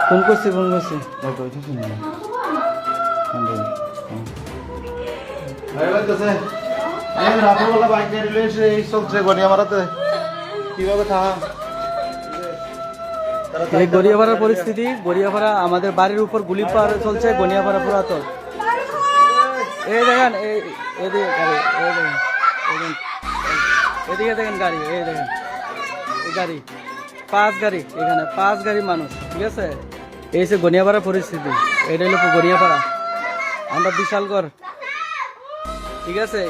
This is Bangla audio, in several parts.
ফোন করছি রাত্রেবেলা বাইক নিয়ে নিলে এই চলছে গনিয়ামারাতে কিভাবে থাকা এই গড়িয়াপাড়ার পরিস্থিতি। গড়িয়াপাড়া আমাদের বাড়ির উপর গুলি পার চলছে, গড়িয়াপাড়া পুরাতন। এই দেখেন এদিকে গাড়ি, এদিকে দেখেন গাড়ি, এই দেখেন এই গাড়ি, 5 গাড়ি, এখানে 5 গাড়ি মানুষ। ঠিক আছে, এই হচ্ছে গড়িয়াপাড়ার পরিস্থিতি। এটাই হলো গড়িয়াপাড়া, আমরা বিশালগড়। ঠিক আছে,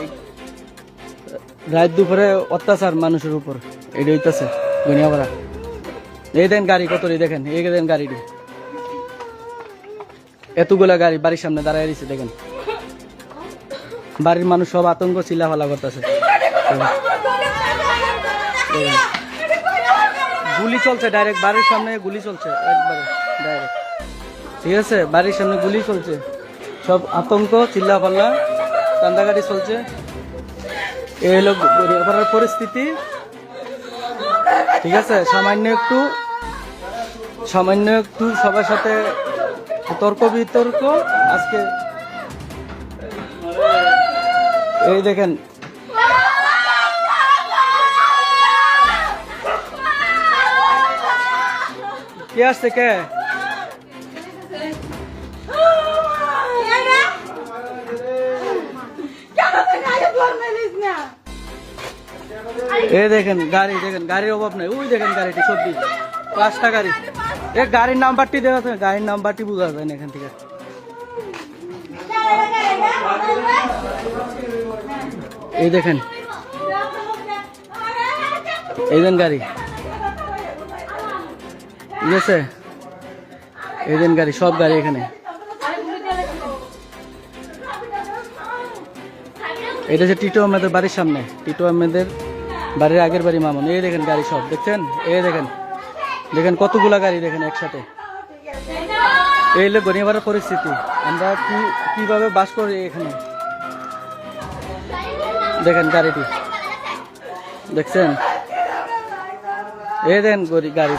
রাত দুপুরে অত্যাচার মানুষের উপর, এটা হইতেছে গড়িয়াপাড়া। এই দেন গাড়ি কতটি দেখেন, এই দেন গাড়িটি, এতগুলা গাড়ি বাড়ির সামনে দাঁড়ায় দিচ্ছে। দেখেন বাড়ির মানুষ সব আতঙ্ক চিল্লাফালা করতেছে। গুলি চলছে ডাইরেক্ট বাড়ির সামনে, গুলি চলছে একবারে ডাইরেক্ট। ঠিক আছে, বাড়ির সামনে গুলি চলছে, সব আতঙ্ক চিল্লাফাল্লা, কান্দাকাটি চলছে। এই হলো গড়িয়াপাড়ার পরিস্থিতি। ঠিক আছে, সামান্য একটু সবার সাথে তর্ক বিতর্ক আজকে। এই দেখেন কে আসছে, কে এই দেখেন গাড়ি, দেখেন গাড়ির অভাব নাই। ওই দেখেন গাড়িটি, সত্যি 5টা গাড়ি। এই গাড়ির নাম্বারটি দেখা যায়, গাড়ির নাম্বারটি বোঝা যায় না এখান থেকে। এই দেখেন, এই দেন গাড়ি, ঠিক আছে, এই দেন গাড়ি, সব গাড়ি এখানে। এটা হচ্ছে টিটো আহমেদের বাড়ির সামনে, টিটো আহমেদের বাড়ির আগের বাড়ি মামুন। এই দেখেন গাড়ি সব, দেখছেন, এই দেখেন কতগুলা গাড়ি দেখেন একসাথে। এই হলো গড়িয়াপাড়ার পরিস্থিতি। আমরা কিভাবে বাস করি এখানে, দেখেন গাড়িটি, দেখছেন, এই দেখেন গাড়ি।